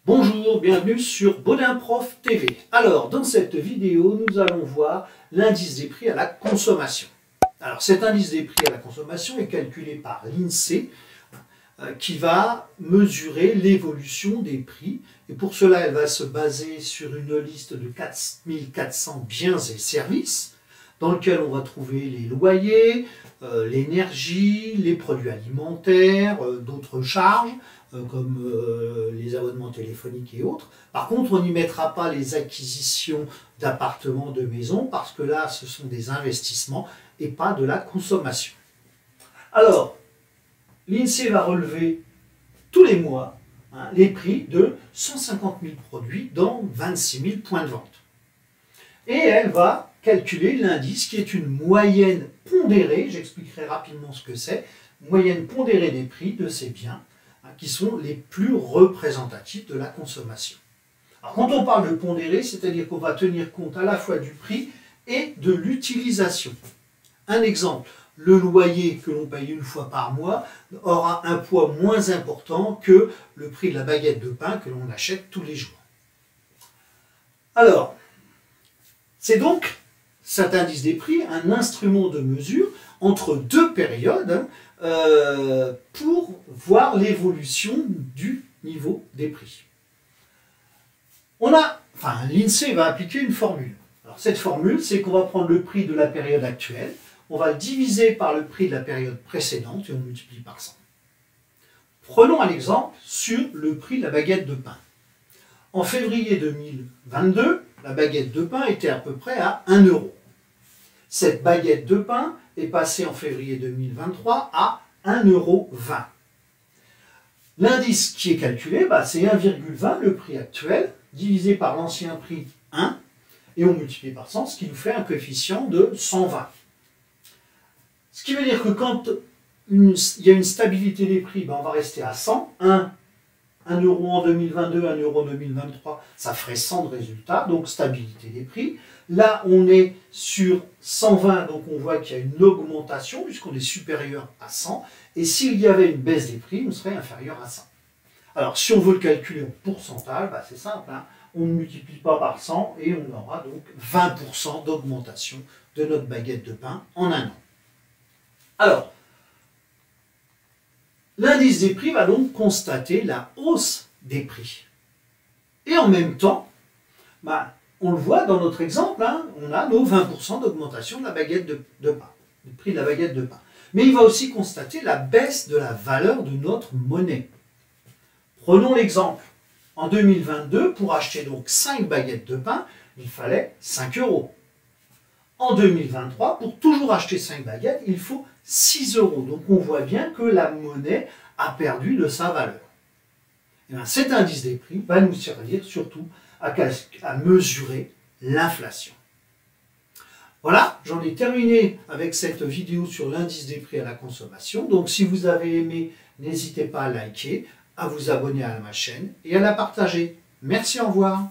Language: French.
Bonjour, bienvenue sur Baudin Prof TV. Alors, dans cette vidéo, nous allons voir l'indice des prix à la consommation. Alors, cet indice des prix à la consommation est calculé par l'INSEE qui va mesurer l'évolution des prix. Et pour cela, elle va se baser sur une liste de 4400 biens et services dans lequel on va trouver les loyers, l'énergie, les produits alimentaires, d'autres charges, comme les abonnements téléphoniques et autres. Par contre, on n'y mettra pas les acquisitions d'appartements, de maisons, parce que là, ce sont des investissements et pas de la consommation. Alors, l'INSEE va relever tous les mois les prix de 150 000 produits dans 26 000 points de vente. Et elle va calculer l'indice qui est une moyenne pondérée, j'expliquerai rapidement ce que c'est, moyenne pondérée des prix de ces biens qui sont les plus représentatifs de la consommation. Alors quand on parle de pondéré, c'est-à-dire qu'on va tenir compte à la fois du prix et de l'utilisation. Un exemple, le loyer que l'on paye une fois par mois aura un poids moins important que le prix de la baguette de pain que l'on achète tous les jours. Alors, c'est donc cet indice des prix un instrument de mesure entre deux périodes pour voir l'évolution du niveau des prix. L'INSEE va appliquer une formule. Alors, cette formule, c'est qu'on va prendre le prix de la période actuelle, on va le diviser par le prix de la période précédente et on multiplie par 100. Prenons un exemple sur le prix de la baguette de pain. En février 2022, la baguette de pain était à peu près à 1 €. Cette baguette de pain est passée en février 2023 à 1,20 €. L'indice qui est calculé, c'est 1,20 le prix actuel, divisé par l'ancien prix 1, et on multiplie par 100, ce qui nous fait un coefficient de 120. Ce qui veut dire que quand il y a une stabilité des prix, on va rester à 100. 1 € en 2022, 1 € en 2023, ça ferait 100 de résultats, donc stabilité des prix. Là, on est sur 120, donc on voit qu'il y a une augmentation puisqu'on est supérieur à 100. Et s'il y avait une baisse des prix, on serait inférieur à 100. Alors, si on veut le calculer en pourcentage, c'est simple, on ne multiplie pas par 100 et on aura donc 20% d'augmentation de notre baguette de pain en un an. Alors, l'indice des prix va donc constater la hausse des prix. Et en même temps, on le voit dans notre exemple, on a nos 20% d'augmentation de la baguette de pain, du prix de la baguette de pain. Mais il va aussi constater la baisse de la valeur de notre monnaie. Prenons l'exemple. En 2022, pour acheter donc 5 baguettes de pain, il fallait 5 €. En 2023, pour toujours acheter 5 baguettes, il faut 6 €. Donc on voit bien que la monnaie a perdu de sa valeur. Et cet indice des prix va nous servir surtout à mesurer l'inflation. Voilà, j'en ai terminé avec cette vidéo sur l'indice des prix à la consommation. Donc si vous avez aimé, n'hésitez pas à liker, à vous abonner à ma chaîne et à la partager. Merci, au revoir.